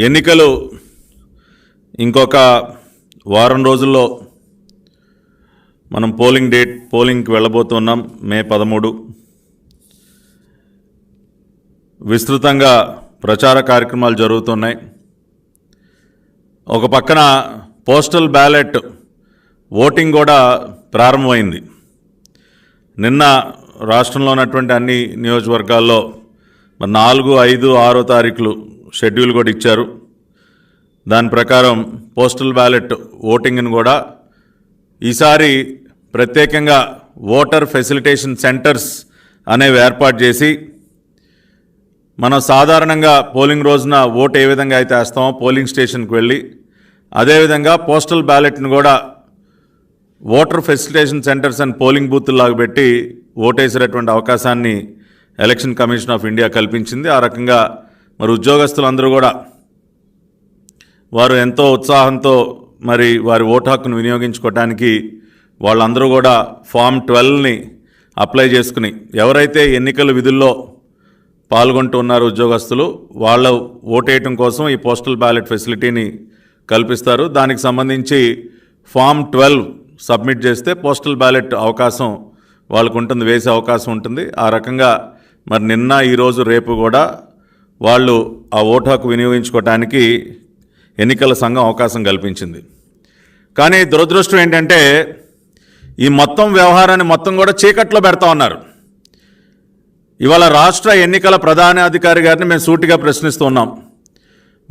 ఎన్నికలు ఇంకొక వారం రోజుల్లో మనం పోలింగ్కి వెళ్ళబోతున్నాం. మే 13 విస్తృతంగా ప్రచార కార్యక్రమాలు జరుగుతున్నాయి. ఒక పక్కన పోస్టల్ బ్యాలెట్ ఓటింగ్ కూడా ప్రారంభమైంది. నిన్న రాష్ట్రంలో ఉన్నటువంటి అన్ని నియోజకవర్గాల్లో 4, 5, 6 తారీఖులు షెడ్యూల్ కూడా ఇచ్చారు. దాని ప్రకారం పోస్టల్ బ్యాలెట్ ఓటింగ్ని కూడా ఈసారి ప్రత్యేకంగా ఓటర్ ఫెసిలిటేషన్ సెంటర్స్ అనేవి ఏర్పాటు చేసి మనం సాధారణంగా పోలింగ్ రోజున ఓటు ఏ విధంగా అయితే వేస్తామో పోలింగ్ స్టేషన్కి వెళ్ళి అదేవిధంగా పోస్టల్ బ్యాలెట్ని కూడా voter facilitation centres and polling బూత్లాగా పెట్టి ఓటేసేటటువంటి అవకాశాన్ని ఎలక్షన్ కమిషన్ ఆఫ్ ఇండియా కల్పించింది. ఆ రకంగా మరి ఉద్యోగస్తులందరూ కూడా వారు ఎంతో ఉత్సాహంతో మరి వారి ఓటు హక్కును వినియోగించుకోవడానికి వాళ్ళందరూ కూడా ఫామ్ 12ని అప్లై చేసుకుని ఎవరైతే ఎన్నికల విధుల్లో పాల్గొంటూ ఉన్నారో ఉద్యోగస్తులు వాళ్ళ ఓటేయటం కోసం ఈ పోస్టల్ బ్యాలెట్ ఫెసిలిటీని కల్పిస్తారు. దానికి సంబంధించి ఫామ్ 12 సబ్మిట్ చేస్తే పోస్టల్ బ్యాలెట్ అవకాశం వాళ్ళకు ఉంటుంది, వేసే అవకాశం ఉంటుంది. ఆ రకంగా మరి నిన్న ఈరోజు రేపు కూడా వాళ్ళు ఆ ఓటు హక్కు వినియోగించుకోవడానికి ఎన్నికల సంఘం అవకాశం కల్పించింది. కానీ దురదృష్టం ఏంటంటే ఈ మొత్తం వ్యవహారాన్ని మొత్తం కూడా చీకట్లో పెడతా ఉన్నారు. ఇవాళ రాష్ట్ర ఎన్నికల ప్రధానాధికారి గారిని మేము సూటిగా ప్రశ్నిస్తూ ఉన్నాం.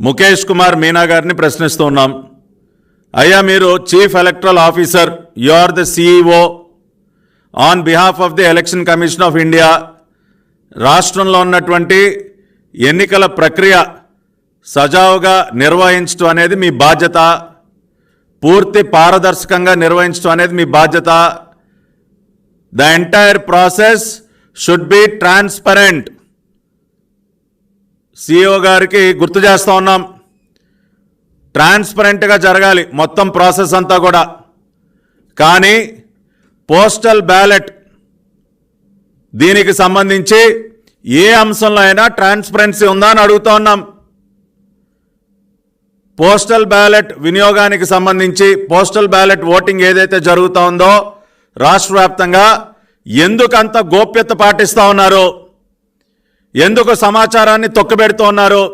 ముఖేష్ కుమార్ మీనా గారిని ప్రశ్నిస్తూ ఉన్నాం. అయ్యా, మీరు chief electoral officer, you are the CEO on behalf of the election commission of India. రాష్ట్రంలో ఉన్నటువంటి ఎన్నికల ప్రక్రియ సజావుగా నిర్వహించడం అనేది మీ బాధ్యత, పూర్తి పారదర్శకంగా నిర్వహించడం అనేది మీ బాధ్యత. The entire process should be transparent. CEO గారికి గుర్తు చేస్తూ ఉన్నాం, ట్రాన్స్పరెంట్గా జరగాలి మొత్తం ప్రాసెస్ అంతా కూడా. కానీ పోస్టల్ బ్యాలెట్ దీనికి సంబంధించి ఏ అంశంలో అయినా ట్రాన్స్పరెన్సీ ఉందా అని అడుగుతూ ఉన్నాం. పోస్టల్ బ్యాలెట్ వినియోగానికి సంబంధించి పోస్టల్ బ్యాలెట్ ఓటింగ్ ఏదైతే జరుగుతూ ఉందో రాష్ట్ర వ్యాప్తంగా ఎందుకంత గోప్యత పాటిస్తూ ఉన్నారు, ఎందుకు సమాచారాన్ని తొక్కబెడుతూ ఉన్నారు?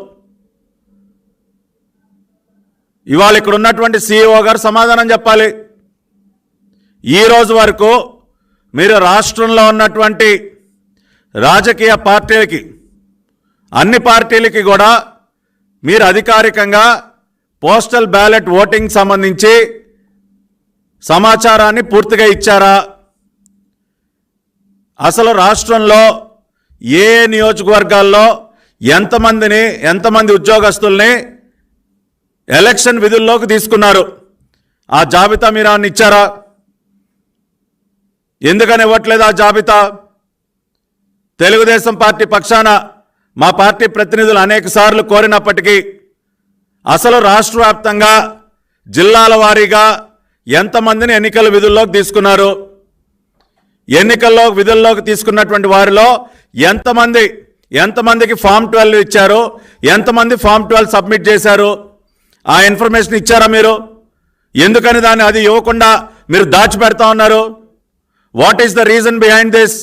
ఇవాళ ఇక్కడ ఉన్నటువంటి సిఇఓ గారు సమాధానం చెప్పాలి. ఈ రోజు వరకు మీరు రాష్ట్రంలో ఉన్నటువంటి రాజకీయ పార్టీలకి, అన్ని పార్టీలకి కూడా మీరు అధికారికంగా పోస్టల్ బ్యాలెట్ ఓటింగ్ సంబంధించి సమాచారాన్ని పూర్తిగా ఇచ్చారా? అసలు రాష్ట్రంలో ఏ నియోజకవర్గాల్లో ఎంతమంది ఉద్యోగస్తుల్ని ఎలక్షన్ విధుల్లోకి తీసుకున్నారు? ఆ జాబితా మీరు అన్ని ఇచ్చారా? ఎందుకని ఇవ్వట్లేదు ఆ జాబితా? తెలుగుదేశం పార్టీ పక్షాన మా పార్టీ ప్రతినిధులు అనేక సార్లు కోరినప్పటికీ అసలు రాష్ట్ర వ్యాప్తంగా జిల్లాల వారీగా ఎంతమందిని ఎన్నికల విధుల్లోకి తీసుకున్నారు, ఎన్నికల్లో విధుల్లోకి తీసుకున్నటువంటి వారిలో ఎంతమందికి ఫామ్ 12 ఇచ్చారు, ఎంతమంది ఫామ్ 12 సబ్మిట్ చేశారు, ఆ ఇన్ఫర్మేషన్ ఇచ్చారా మీరు? ఎందుకని దాన్ని అది ఇవ్వకుండా మీరు దాచిపెడతా ఉన్నారు? What is the reason behind this?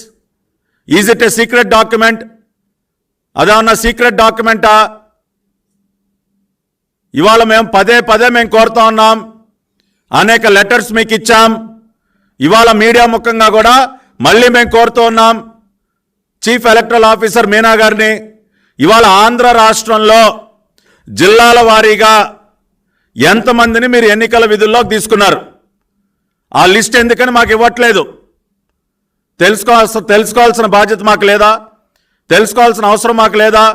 Is it A secret document? అదేమన్నా సీక్రెట్ డాక్యుమెంటా? ఇవాళ మేము పదే మేము కోరుతా ఉన్నాం, అనేక లెటర్స్ మీకు ఇచ్చాం. ఇవాళ మీడియా ముఖంగా కూడా మళ్ళీ మేము కోరుతూ ఉన్నాం చీఫ్ ఎలక్టరల్ ఆఫీసర్ మీనా గారిని. ఇవాళ ఆంధ్ర రాష్ట్రంలో జిల్లాల వారీగా ఎంతమందిని మీరు ఎన్నికల విధుల్లోకి తీసుకున్నారు? ఆ లిస్ట్ ఎందుకని మాకు ఇవ్వట్లేదు? తెలుసుకోవాల్సిన బాధ్యత మాకు లేదా? తెలుసుకోవాల్సిన అవసరం మాకు లేదా?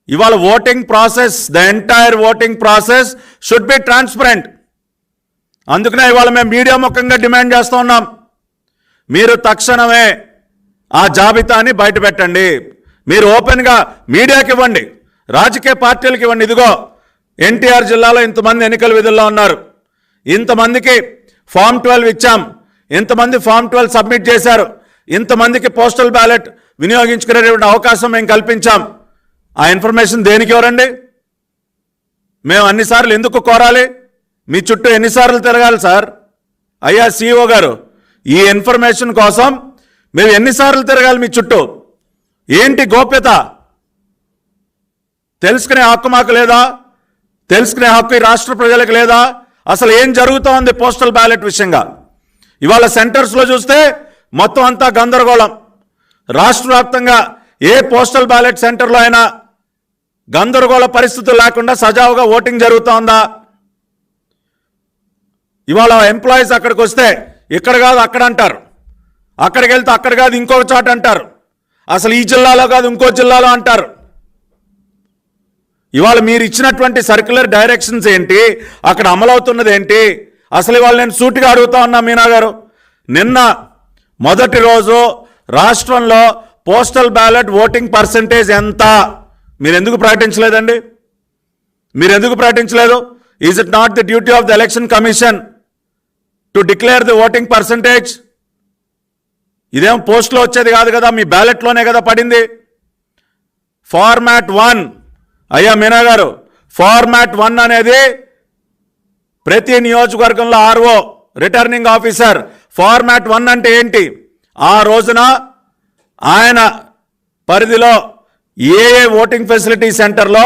ఇవాళ voting process, the entire voting process should be transparent. అందుకనే ఇవాళ మేము మీడియా ముఖంగా డిమాండ్ చేస్తూ ఉన్నాం, మీరు తక్షణమే ఆ జాబితాని బయటపెట్టండి. మీరు ఓపెన్గా మీడియాకి ఇవ్వండి, రాజకీయ పార్టీలకు ఇవ్వండి. ఇదిగో ఎన్టీఆర్ జిల్లాలో ఇంతమంది ఎన్నికల విధుల్లో ఉన్నారు, ఇంతమందికి ఫామ్ 12 ఇచ్చాం, ఇంతమంది ఫామ్ 12 సబ్మిట్ చేశారు, ఇంతమందికి పోస్టల్ బ్యాలెట్ వినియోగించుకునేటువంటి అవకాశం మేము కల్పించాం. ఆ ఇన్ఫర్మేషన్ దేనికి ఎవరండి? మేము అన్నిసార్లు ఎందుకు కోరాలి? మీ చుట్టూ ఎన్నిసార్లు తిరగాలి సార్? అయ్యా CEO గారు, ఈ ఇన్ఫర్మేషన్ కోసం మేము ఎన్నిసార్లు తిరగాలి మీ చుట్టూ? ఏంటి గోప్యత? తెలుసుకునే హక్కు మాకు లేదా? తెలుసుకునే హక్కు ఈ రాష్ట్ర ప్రజలకు లేదా? అసలు ఏం జరుగుతోంది పోస్టల్ బ్యాలెట్ విషయంగా? ఇవాళ సెంటర్స్లో చూస్తే మొత్తం అంతా గందరగోళం. రాష్ట్ర వ్యాప్తంగా ఏ పోస్టల్ బ్యాలెట్ సెంటర్లో అయినా గందరగోళ పరిస్థితులు లేకుండా సజావుగా ఓటింగ్ జరుగుతోందా? ఇవాళ ఎంప్లాయీస్ అక్కడికి వస్తే ఇక్కడ కాదు అక్కడ అంటారు, అక్కడికి వెళ్తే అక్కడ కాదు ఇంకొక చోట అంటారు, అసలు ఈ జిల్లాలో కాదు ఇంకో జిల్లాలో అంటారు. ఇవాళ మీరు ఇచ్చినటువంటి సర్క్యులర్ డైరెక్షన్స్ ఏంటి? అక్కడ అమలవుతున్నది ఏంటి? అసలు ఇవాళ నేను సూటిగా అడుగుతా ఉన్నా మీనా గారు, నిన్న మొదటి రోజు రాష్ట్రంలో పోస్టల్ బ్యాలెట్ ఓటింగ్ పర్సంటేజ్ ఎంత? మీరు ఎందుకు ప్రకటించలేదండి? మీరు ఎందుకు ప్రకటించలేదు? Is it not the duty of the election commission to declare the voting percentage? ఇదేం పోస్ట్లో వచ్చేది కాదు కదా, మీ బ్యాలెట్లోనే కదా పడింది. ఫార్మాట్ 1 అయ్యా మీనా గారు, ఫార్మాట్ 1 అనేది ప్రతి నియోజకవర్గంలో RO రిటర్నింగ్ ఆఫీసర్ ఫార్మాట్ 1 అంటే ఏంటి, ఆ రోజున ఆయన పరిధిలో ఏ ఓటింగ్ ఫెసిలిటీ సెంటర్లో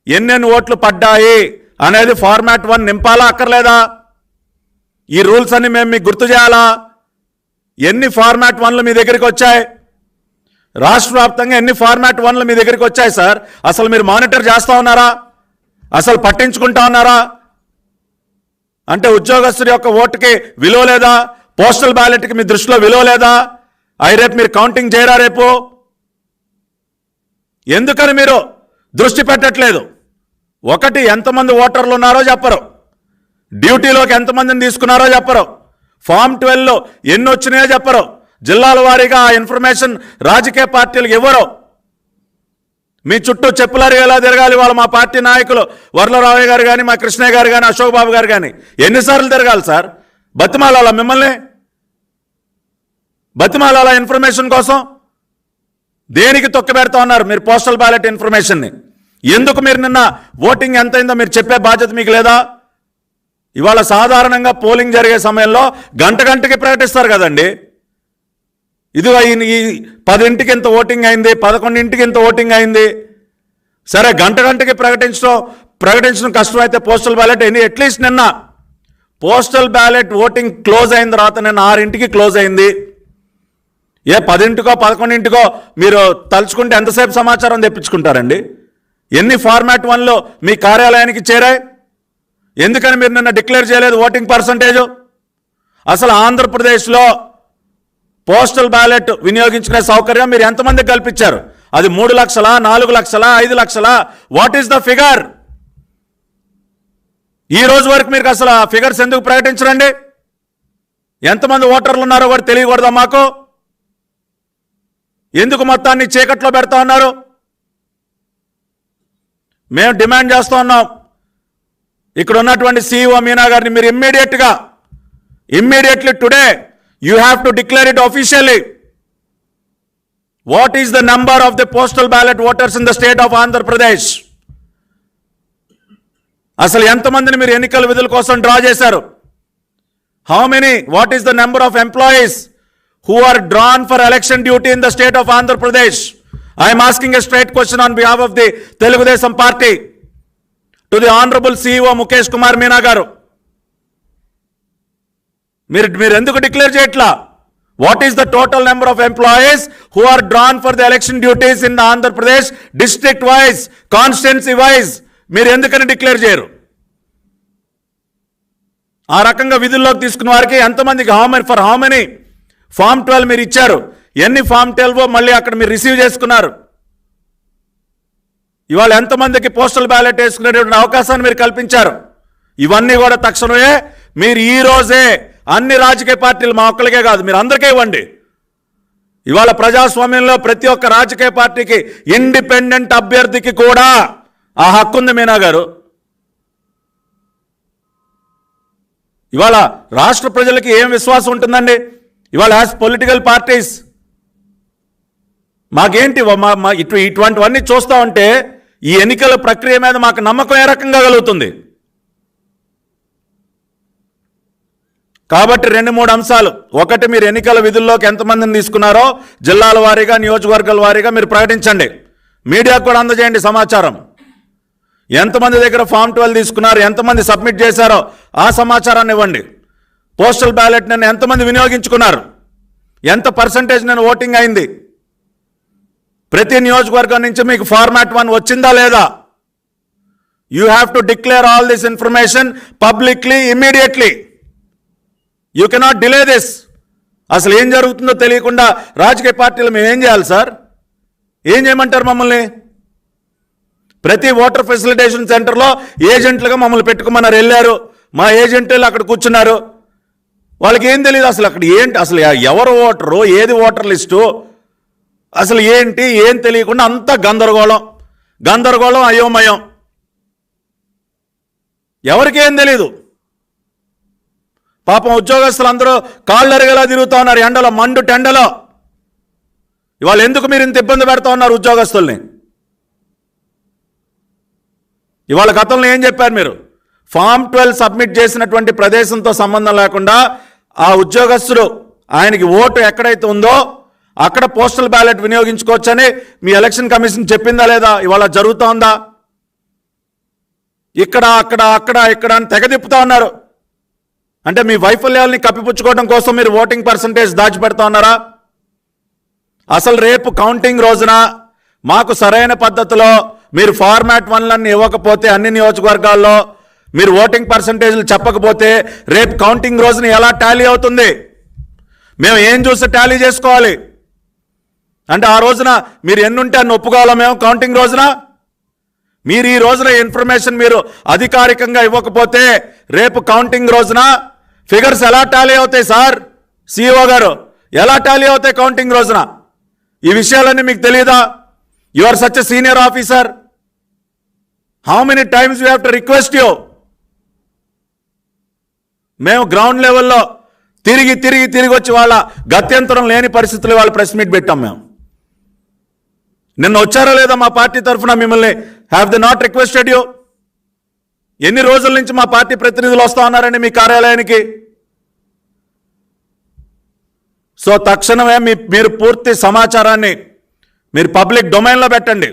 ఎన్నెన్ని ఓట్లు పడ్డాయి అనేది ఫార్మాట్ 1 నింపాలా అక్కర్లేదా? ఈ రూల్స్ అన్ని మేము మీకు గుర్తు చేయాలా? ఎన్ని ఫార్మాట్ 1లు మీ దగ్గరికి వచ్చాయి? రాష్ట్ర వ్యాప్తంగా ఎన్ని ఫార్మాట్ 1లు మీ దగ్గరికి వచ్చాయి సార్? అసలు మీరు మానిటర్ చేస్తూ ఉన్నారా? అసలు పట్టించుకుంటా ఉన్నారా? అంటే ఉద్యోగస్తుడి యొక్క ఓటుకి విలువ లేదా? పోస్టల్ బ్యాలెట్కి మీ దృష్టిలో విలువ లేదా? రేపు మీరు కౌంటింగ్ చేయరా? రేపు ఎందుకని మీరు దృష్టి పెట్టట్లేదు? ఒకటి, ఎంతమంది ఓటర్లు ఉన్నారో చెప్పరు, డ్యూటీలోకి ఎంతమందిని తీసుకున్నారో చెప్పరు, ఫామ్ 12లో ఎన్ని వచ్చినాయో చెప్పరు, జిల్లాల వారీగా ఆ ఇన్ఫర్మేషన్ రాజకీయ పార్టీలకు ఇవ్వరు. మీ చుట్టూ చెప్పులారి ఎలా తిరగాలి వాళ్ళ మా పార్టీ నాయకులు వరలరావయ్య గారు కానీ, మా కృష్ణయ్య గారు కానీ, అశోక్ బాబు గారు కానీ ఎన్నిసార్లు తిరగాలి సార్? బతిమాలాలా మిమ్మల్ని? బతిమాలాలా ఇన్ఫర్మేషన్ కోసం? దేనికి తొక్కిపెడతా ఉన్నారు మీరు పోస్టల్ బ్యాలెట్ ఇన్ఫర్మేషన్ని? ఎందుకు మీరు నిన్న ఓటింగ్ ఎంతైందో మీరు చెప్పే బాధ్యత మీకు లేదా? ఇవాళ సాధారణంగా పోలింగ్ జరిగే సమయంలో గంటకి ప్రకటిస్తారు కదండి. ఇది ఈ 10ంటికి ఇంత ఓటింగ్ అయింది, 11ంటికి ఇంత ఓటింగ్ అయింది. సరే, గంటకి ప్రకటించడం కష్టమైతే పోస్టల్ బ్యాలెట్ అట్లీస్ట్ నిన్న పోస్టల్ బ్యాలెట్ ఓటింగ్ క్లోజ్ అయిన తర్వాత నిన్న 6ంటికి క్లోజ్ అయింది. 10ంటికో 11ంటికో మీరు తలుచుకుంటే ఎంతసేపు సమాచారం తెప్పించుకుంటారండి? ఎన్ని ఫార్మాట్ 1లు మీ కార్యాలయానికి చేరాయి? ఎందుకని మీరు నిన్న డిక్లేర్ చేయలేదు ఓటింగ్ పర్సంటేజు? అసలు ఆంధ్రప్రదేశ్లో పోస్టల్ బ్యాలెట్ వినియోగించుకునే సౌకర్యం మీరు ఎంతమందికి కల్పించారు? అది 3 లక్షలా, 4 లక్షలా, 5 లక్షలా? What is the figure? ఈ రోజు వరకు మీరు అసలు ఆ ఫిగర్స్ ఎందుకు ప్రకటించరండి? ఎంతమంది ఓటర్లు ఉన్నారో కూడా తెలియకూడదా మాకు? ఎందుకు మొత్తాన్ని చీకట్లో పెడతా ఉన్నారు? మేము డిమాండ్ చేస్తూ ఉన్నాం, ఇక్కడ ఉన్నటువంటి CEO మీనా గారిని మీరు immediately today you have to declare it officially. What is the number of the postal ballot voters in the state of Andhra Pradesh? అసలు ఎంతమందిని మీరు ఎన్నికల విధుల కోసం డ్రా చేశారు? How many? What is the number of employees who are drawn for election duty in the state of Andhra Pradesh? I am asking a straight question on behalf of the Telugu Desam Party to the Honorable CEO Mukesh Kumar Meena garu. మీరు ఎందుకు declare చేయట్లా? What is the total number of employees who are drawn for the election duties in the Andhra Pradesh district wise, constituency wise? మీరు ఎందుకని declare చేయరు? ఆ రకంగా విధుల్లోకి తీసుకున్న వారికి ఎంతమందికి ఫర్ హౌ మెనీ ఫామ్ 12 మీరు ఇచ్చారు? ఎన్ని ఫామ్ 12 మళ్ళీ అక్కడ మీరు రిసీవ్ చేసుకున్నారు? ఇవాళ ఎంతమందికి పోస్టల్ బ్యాలెట్ వేసుకునేటువంటి అవకాశాన్ని మీరు కల్పించారు? ఇవన్నీ కూడా తక్షణమే మీరు ఈ రోజే అన్ని రాజకీయ పార్టీలు, మా ఒక్కరికే కాదు మీరు అందరికీ ఇవ్వండి. ఇవాళ ప్రజాస్వామ్యంలో ప్రతి ఒక్క రాజకీయ పార్టీకి, ఇండిపెండెంట్ అభ్యర్థికి కూడా ఆ హక్కు ఉంది మీనా గారు. ఇవాళ రాష్ట్ర ప్రజలకి ఏం విశ్వాసం ఉంటుందండి? ఇవాళ యాజ్ పొలిటికల్ పార్టీస్ మాకేంటి ఇటువంటివన్నీ చూస్తూ ఉంటే ఈ ఎన్నికల ప్రక్రియ మీద మాకు నమ్మకం ఏ రకంగా కలుగుతుంది? కాబట్టి 2-3 అంశాలు. ఒకటి, మీరు ఎన్నికల విధుల్లోకి ఎంతమందిని తీసుకున్నారో జిల్లాల వారీగా, నియోజకవర్గాల వారీగా మీరు ప్రకటించండి. మీడియాకు కూడా అందజేయండి సమాచారం. ఎంతమంది దగ్గర ఫామ్ 12 తీసుకున్నారు, ఎంతమంది సబ్మిట్ చేశారో ఆ సమాచారాన్ని ఇవ్వండి. పోస్టల్ బ్యాలెట్ నేను ఎంతమంది వినియోగించుకున్నారు, ఎంత పర్సంటేజ్ నేను ఓటింగ్ అయింది, ప్రతి నియోజకవర్గం నుంచి మీకు ఫార్మాట్ 1 వచ్చిందా లేదా? You have to declare all this information publicly immediately. You cannot delay this. అసలు ఏం జరుగుతుందో తెలియకుండా రాజకీయ పార్టీలు మేము ఏం చేయాలి సార్? ఏం చేయమంటారు మమ్మల్ని? ప్రతి ఓటర్ ఫెసిలిటేషన్ సెంటర్లో ఏజెంట్లుగా మమ్మల్ని పెట్టుకోమన్నారు. వెళ్ళారు, మా ఏజెంట్లు అక్కడ కూర్చున్నారు. వాళ్ళకి ఏం తెలియదు అసలు అక్కడ ఏంటి, అసలు ఎవరు ఓటరు, ఏది ఓటర్ లిస్టు, అసలు ఏంటి ఏం తెలియకుండా అంతా గందరగోళం అయోమయం. ఎవరికి ఏం తెలీదు. పాపం ఉద్యోగస్తులు అందరూ కాళ్ళెరగేలా తిరుగుతూ ఉన్నారు ఎండలో, మండు టెండలో. ఇవాళ ఎందుకు మీరు ఇంత ఇబ్బంది పెడతా ఉన్నారు ఉద్యోగస్తుల్ని? ఇవాళ గతంలో ఏం చెప్పారు మీరు? ఫామ్ 12 సబ్మిట్ చేసినటువంటి ప్రదేశంతో సంబంధం లేకుండా ఆ ఉద్యోగస్తుడు ఆయనకి ఓటు ఎక్కడైతే ఉందో అక్కడ పోస్టల్ బ్యాలెట్ వినియోగించుకోవచ్చని మీ ఎలక్షన్ కమిషన్ చెప్పిందా లేదా? ఇవాళ జరుగుతోందా? ఇక్కడ అని తెగదిప్పుతా ఉన్నారు. అంటే మీ వైఫల్యాలని కప్పిపుచ్చుకోవడం కోసం మీరు ఓటింగ్ పర్సంటేజ్ దాచిపెడతా ఉన్నారా? అసలు రేపు కౌంటింగ్ రోజున మాకు సరైన పద్ధతిలో మీరు ఫార్మాట్ 1 ఇవ్వకపోతే, అన్ని నియోజకవర్గాల్లో మీరు ఓటింగ్ పర్సంటేజ్లు చెప్పకపోతే రేపు కౌంటింగ్ రోజున ఎలా టాలీ అవుతుంది? మేము ఏం చూసి టాలీ చేసుకోవాలి? అంటే ఆ రోజున మీరు ఎన్నుంటే అన్ని ఒప్పుకోవాలా మేము? కౌంటింగ్ రోజున మీరు ఈ రోజున ఇన్ఫర్మేషన్ మీరు అధికారికంగా ఇవ్వకపోతే రేపు కౌంటింగ్ రోజున ఫిగర్స్ ఎలా టాలీ అవుతాయి సార్? సిఇఓ గారు, ఎలా టాలీ అవుతాయి కౌంటింగ్ రోజున? ఈ విషయాలన్నీ మీకు తెలియదా? You are such a senior officer. How many times we have to request you? మేము గ్రౌండ్ లెవెల్లో తిరిగి వచ్చి వాళ్ళ గత్యంతరం లేని పరిస్థితులు వాళ్ళ ప్రెస్ మీట్ పెట్టాం. మేము నిన్న వచ్చారా లేదా మా పార్టీ తరఫున మిమ్మల్ని? Have they not requested you? ఎన్ని రోజుల నుంచి మా పార్టీ ప్రతినిధులు వస్తూ ఉన్నారండి మీ కార్యాలయానికి? సో తక్షణమే మీరు పూర్తి సమాచారాన్ని మీరు పబ్లిక్ డొమైన్లో పెట్టండి.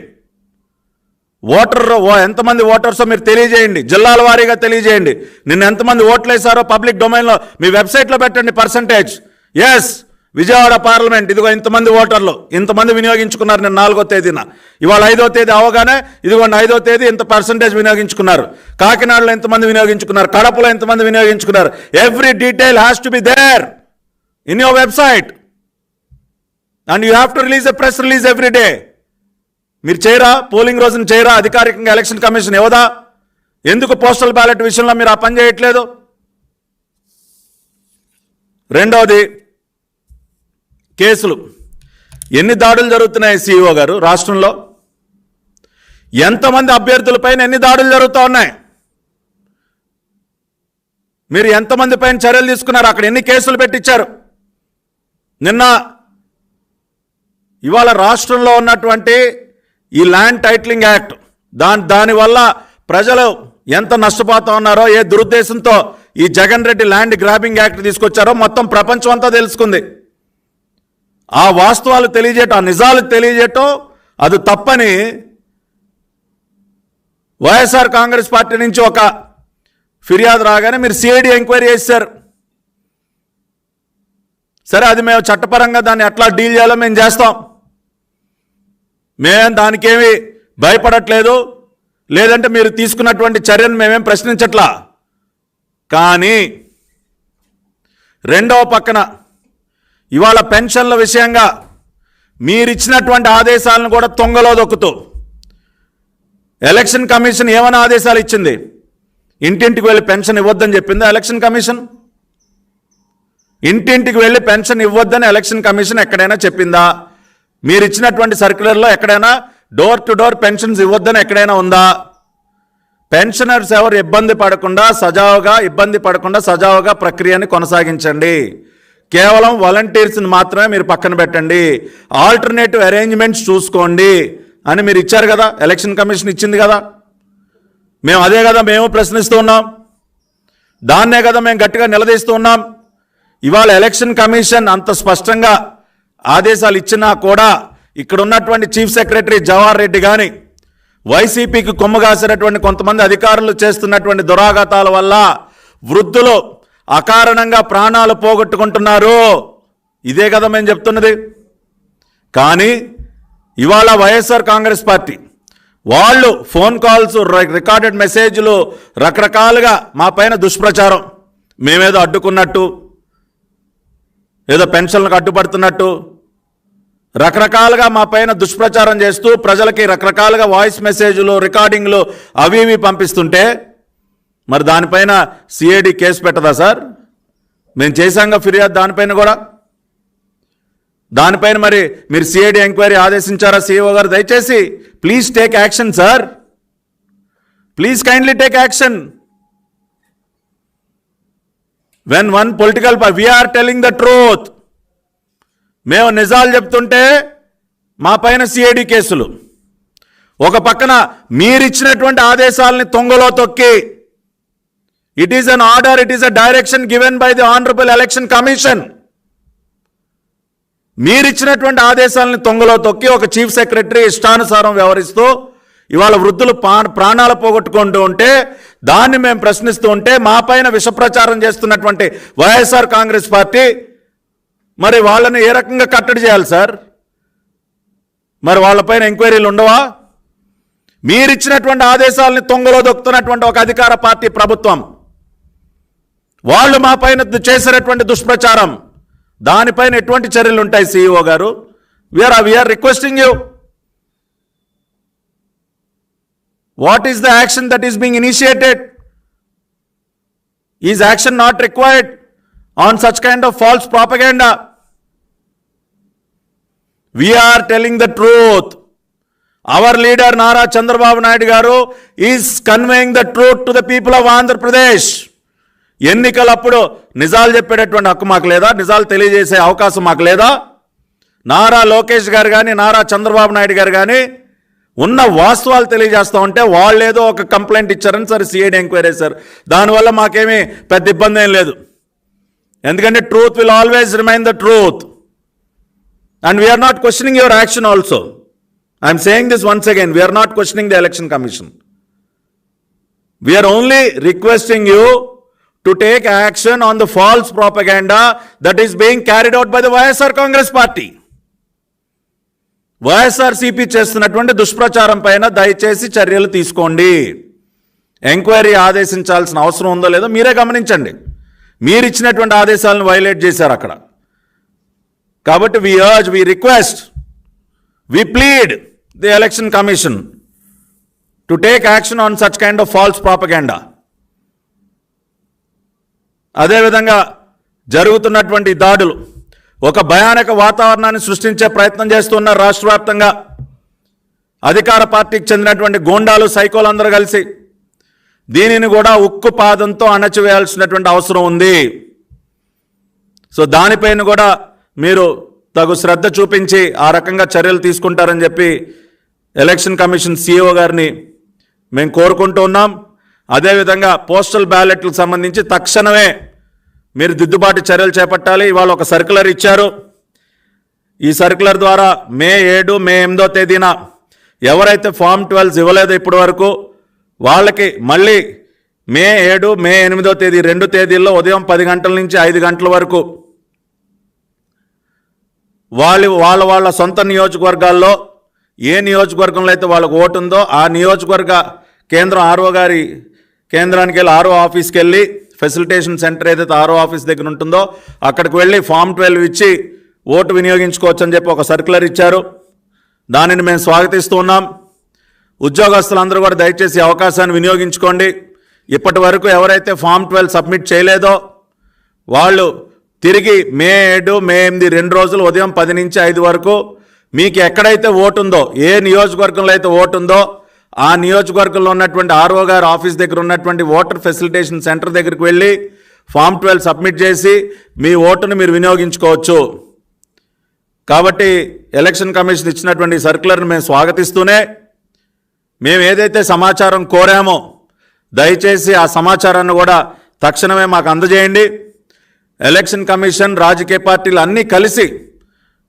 ఎంతమంది ఓటర్సో మీరు తెలియజేయండి, జిల్లాల వారీగా తెలియజేయండి. నిన్న ఎంతమంది ఓట్లు వేశారో పబ్లిక్ డొమైన్లో మీ వెబ్సైట్లో పెట్టండి పర్సంటేజ్. ఎస్, విజయవాడ పార్లమెంట్ ఇదిగో ఇంతమంది ఓటర్లు, ఇంతమంది వినియోగించుకున్నారు నిన్న 4వ తేదీన. ఇవాళ 5వ తేదీ అవగానే ఇదిగోండి 5వ తేదీ ఇంత పర్సంటేజ్ వినియోగించుకున్నారు. కాకినాడలో ఎంతమంది వినియోగించుకున్నారు, కడపలో ఎంతమంది వినియోగించుకున్నారు. Every detail has to be there in your website and you have to release a press release every day. మీరు చేయరా? పోలింగ్ రోజున చేయరా? అధికారికంగా ఎలక్షన్ కమిషన్ ఇవ్వదా? ఎందుకు పోస్టల్ బ్యాలెట్ విషయంలో మీరు ఆ పని చేయట్లేదు? రెండవది, కేసులు. ఎన్ని దాడులు జరుగుతున్నాయి సిఇఓ గారు రాష్ట్రంలో? ఎంతమంది అభ్యర్థులపైన ఎన్ని దాడులు జరుగుతూ ఉన్నాయి? మీరు ఎంతమంది పైన చర్యలు తీసుకున్నారు? అక్కడ ఎన్ని కేసులు పెట్టించారు? ఇవాళ రాష్ట్రంలో ఉన్నటువంటి ఈ ల్యాండ్ టైటిలింగ్ యాక్ట్ దానివల్ల ప్రజలు ఎంత నష్టపోతా ఉన్నారో, ఏ దురుద్దేశంతో ఈ Jagan Reddy land grabbing act తీసుకొచ్చారో మొత్తం ప్రపంచం అంతా తెలుసుకుంది. ఆ వాస్తవాలు తెలియజేయటం, ఆ నిజాలు తెలియజేయటం అది తప్పని వైఎస్ఆర్ కాంగ్రెస్ పార్టీ నుంచి ఒక ఫిర్యాదు రాగానే మీరు సిఐడి ఎంక్వైరీ చేశారు. సరే, అది మేము చట్టపరంగా దాన్ని ఎట్లా డీల్ చేయాలో మేము చేస్తాం. మేము దానికేమీ భయపడట్లేదు, లేదంటే మీరు తీసుకున్నటువంటి చర్యను మేమేం ప్రశ్నించట్లా. కానీ రెండవ పక్కన ఇవాళ పెన్షన్ల విషయంగా మీరిచ్చినటువంటి ఆదేశాలను కూడా తొంగలో దొక్కుతూ ఎలక్షన్ కమిషన్ ఏమైనా ఆదేశాలు ఇచ్చింది? ఇంటింటికి వెళ్ళి పెన్షన్ ఇవ్వద్దని చెప్పిందా ఎలక్షన్ కమిషన్? ఇంటింటికి వెళ్ళి పెన్షన్ ఇవ్వద్దని ఎలక్షన్ కమిషన్ ఎక్కడైనా చెప్పిందా? మీరు ఇచ్చినటువంటి సర్క్యులర్లో ఎక్కడైనా డోర్ టు డోర్ పెన్షన్స్ ఇవ్వద్దని ఎక్కడైనా ఉందా? పెన్షనర్స్ ఎవరు ఇబ్బంది పడకుండా సజావుగా ప్రక్రియని కొనసాగించండి. కేవలం వాలంటీర్స్ని మాత్రమే మీరు పక్కన పెట్టండి. ఆల్టర్నేటివ్ అరేంజ్మెంట్స్ చూసుకోండి. అని మీరు ఇచ్చారు కదా, ఎలక్షన్ కమిషన్ ఇచ్చింది కదా, మేము అదే కదా మేము ప్రశ్నిస్తూ ఉన్నాం, దాన్నే కదా మేము గట్టిగా నిలదీస్తూ ఉన్నాం. ఇవాళ ఎలక్షన్ కమిషన్ అంత స్పష్టంగా ఆదేశాలు ఇచ్చినా కూడా ఇక్కడ ఉన్నటువంటి చీఫ్ సెక్రటరీ జవహర్ రెడ్డి కానీ వైసీపీకి కొమ్ము కాసినటువంటి కొంతమంది అధికారులు చేస్తున్నటువంటి దురాఘాతాల వల్ల వృద్ధులు అకారణంగా ప్రాణాలు పోగొట్టుకుంటున్నారు. ఇదే కదా మేము చెప్తున్నది. కానీ ఇవాళ వైఎస్ఆర్ కాంగ్రెస్ పార్టీ వాళ్ళు ఫోన్ కాల్స్, రికార్డెడ్ మెసేజ్లు, రకరకాలుగా మా పైన దుష్ప్రచారం, మేమేదో అడ్డుకున్నట్టు, ఏదో పెన్షన్లకు అడ్డుపడుతున్నట్టు రకరకాలుగా మా పైన దుష్ప్రచారం చేస్తూ ప్రజలకి రకరకాలుగా వాయిస్ మెసేజ్లు, రికార్డింగ్లు అవి ఇవి పంపిస్తుంటే మరి దానిపైన సిఐడి కేసు పెట్టదా సార్? మేము చేశాంగా ఫిర్యాదు దానిపైన కూడా. దానిపైన మరి మీరు సిఐడి ఎంక్వైరీ ఆదేశించారా సిఇఓ గారు? దయచేసి please take action sir, please kindly take action. When one political we are telling the truth, మేము నిజాలు చెప్తుంటే మా పైన సిఐడి కేసులు, ఒక పక్కన మీరిచ్చినటువంటి ఆదేశాలని తొంగలో తొక్కి, it is an order, it is a direction given by the honourable Election Commission. మీరిచ్చినటువంటి ఆదేశాలని తొంగలో తొక్కి ఒక చీఫ్ సెక్రటరీ ఇష్టానుసారం వ్యవహరిస్తూ ఇవాళ వృద్ధులు ప్రాణాలు పోగొట్టుకుంటూ ఉంటే దాన్ని మేము ప్రశ్నిస్తూ ఉంటే మా పైన విషప్రచారం చేస్తున్నటువంటి వైఎస్ఆర్ కాంగ్రెస్ పార్టీ మరి వాళ్ళని ఏ రకంగా కట్టడి చేయాలి సార్? మరి వాళ్ళపైన ఎంక్వైరీలు ఉండవా? మీరిచ్చినటువంటి ఆదేశాలని తొంగలో దొక్కుతున్నటువంటి ఒక అధికార పార్టీ ప్రభుత్వం, వాళ్ళు మా పైన చేసినటువంటి దుష్ప్రచారం, దానిపైన ఎటువంటి చర్యలు ఉంటాయి సిఇఓ గారు? We are requesting you, what is the action that is being initiated? Is action not required on such kind of false propaganda? We are telling the truth. Our leader Nara Chandrababu Naidu garu is conveying the truth to the people of Andhra Pradesh. ఎన్నికలప్పుడు నిజాలు చెప్పేటటువంటి హక్కు మాకు లేదా? నిజాలు తెలియజేసే అవకాశం మాకు లేదా? నారా లోకేష్ గారు కానీ నారా చంద్రబాబు నాయుడు గారు కానీ ఉన్న వాస్తవాలు తెలియజేస్తూ ఉంటే వాళ్ళు ఏదో ఒక కంప్లైంట్ ఇచ్చారని సరే సిఐడి ఎంక్వైరీ సార్, దానివల్ల మాకేమీ పెద్ద ఇబ్బంది ఏం లేదు. ఎందుకంటే truth will always remain the truth. And we are not questioning your action also. I am saying this once again, we are not questioning the election commission. We are only requesting you to take action on the false propaganda that is being carried out by the YSR Congress party. YSRCP చేస్తున్నటువంటి దుష్ప్రచారం పైన దయచేసి చర్యలు తీసుకోండి. Enquiry ఆదేశించాల్సిన అవసరం ఉందో లేదో మీరే గమనించండి. మీరు ఇచ్చినటువంటి ఆదేశాలను వైలేట్ చేశారు అక్కడ. కాబట్టి we urge, we request, we plead the election commission to take action on such kind of false propaganda. అదేవిధంగా జరుగుతున్నటువంటి దాడులు ఒక భయానక వాతావరణాన్ని సృష్టించే ప్రయత్నం చేస్తున్నారు రాష్ట్ర వ్యాప్తంగా. అధికార పార్టీకి చెందినటువంటి గోండాలు, సైకోలు అందరూ కలిసి దీనిని కూడా ఉక్కు పాదంతో అణచివేయాల్సినటువంటి అవసరం ఉంది. సో దానిపైన కూడా మీరు తగు శ్రద్ధ చూపించి ఆ రకంగా చర్యలు తీసుకుంటారని చెప్పి ఎలక్షన్ కమిషన్ సిఇఓ గారిని మేము కోరుకుంటూ ఉన్నాం. అదేవిధంగా పోస్టల్ బ్యాలెట్లకు సంబంధించి తక్షణమే మీరు దిద్దుబాటు చర్యలు చేపట్టాలి. ఇవాళ ఒక సర్క్యులర్ ఇచ్చారు. ఈ సర్క్యులర్ ద్వారా మే 7, మే 8వ తేదీన ఎవరైతే ఫామ్ 12 ఇవ్వలేదో ఇప్పటి వరకు వాళ్ళకి మళ్ళీ మే 7, మే 8వ తేదీ 2 తేదీల్లో ఉదయం 10 గంటల నుంచి 5 గంటల వరకు వాళ్ళ సొంత నియోజకవర్గాల్లో ఏ నియోజకవర్గంలో అయితే వాళ్ళకు ఓటు ఉందో ఆ నియోజకవర్గ కేంద్రం ఆర్ఓ గారి కేంద్రానికి వెళ్ళి ఆర్ఓ ఆఫీస్కి వెళ్ళి ఫెసిలిటేషన్ సెంటర్ ఏదైతే ఆర్ఓ ఆఫీస్ దగ్గర ఉంటుందో అక్కడికి వెళ్ళి ఫామ్ 12 ఇచ్చి ఓటు వినియోగించుకోవచ్చు అని చెప్పి ఒక సర్క్యులర్ ఇచ్చారు. దానిని మేము స్వాగతిస్తూ ఉన్నాం. ఉద్యోగస్తులందరూ కూడా దయచేసి అవకాశాన్ని వినియోగించుకోండి. ఇప్పటి వరకు ఎవరైతే ఫామ్ 12 సబ్మిట్ చేయలేదో వాళ్ళు తిరిగి మే 7, మే 8 2 రోజులు ఉదయం 10 నుంచి 5 వరకు మీకు ఎక్కడైతే ఓటు ఉందో, ఏ నియోజకవర్గంలో అయితే ఓటు ఉందో ఆ నియోజకవర్గంలో ఉన్నటువంటి ఆర్ఓ గారి ఆఫీస్ దగ్గర ఉన్నటువంటి ఓటర్ ఫెసిలిటేషన్ సెంటర్ దగ్గరికి వెళ్ళి ఫామ్ 12 సబ్మిట్ చేసి మీ ఓటును మీరు వినియోగించుకోవచ్చు. కాబట్టి ఎలక్షన్ కమిషన్ ఇచ్చినటువంటి సర్క్యులర్ని మేము స్వాగతిస్తూనే మేము ఏదైతే సమాచారం కోరామో దయచేసి ఆ సమాచారాన్ని కూడా తక్షణమే మాకు అందజేయండి. ఎలక్షన్ కమిషన్, రాజకీయ పార్టీలు అన్నీ కలిసి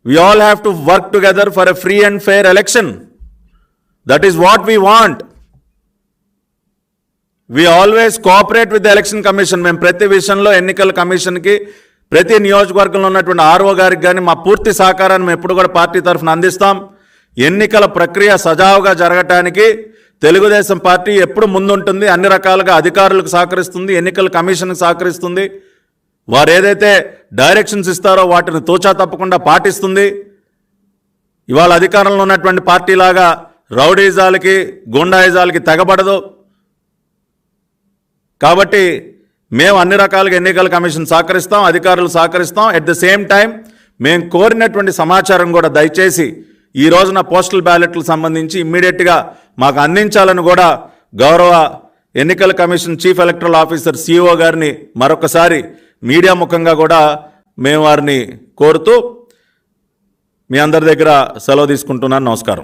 we all have to work together for a free and fair election. That is what we want. We always cooperate with the election commission. మేము ప్రతి విషయంలో ఎన్నికల కమిషన్కి ప్రతి నియోజకవర్గంలో ఉన్నటువంటి ఆర్ఓ గారికి కానీ మా పూర్తి సహకారాన్ని మేము ఎప్పుడు కూడా పార్టీ తరఫున అందిస్తాం. ఎన్నికల ప్రక్రియ సజావుగా జరగటానికి తెలుగుదేశం పార్టీ ఎప్పుడు ముందుంటుంది. అన్ని రకాలుగా అధికారులకు సహకరిస్తుంది, ఎన్నికల కమిషన్కి సహకరిస్తుంది. వారు ఏదైతే డైరెక్షన్స్ ఇస్తారో వాటిని తూచా తప్పకుండా పాటిస్తుంది. ఇవాళ అధికారంలో ఉన్నటువంటి పార్టీలాగా రౌడీజాలకి, గుండాయిజాలకి తెగబడదు. కాబట్టి మేము అన్ని రకాలుగా ఎన్నికల కమిషన్ సహకరిస్తాం, అధికారులు సహకరిస్తాం. ఎట్ ద సేమ్ టైం మేము కోరినటువంటి సమాచారం కూడా దయచేసి ఈ రోజున పోస్టల్ బ్యాలెట్లకు సంబంధించి ఇమ్మీడియట్గా మాకు అందించాలని కూడా గౌరవ ఎన్నికల commission chief electoral officer CEO గారిని మరొకసారి మీడియా ముఖంగా కూడా మేము వారిని కోరుతూ మీ అందరి దగ్గర సెలవు తీసుకుంటున్నాను. నమస్కారం.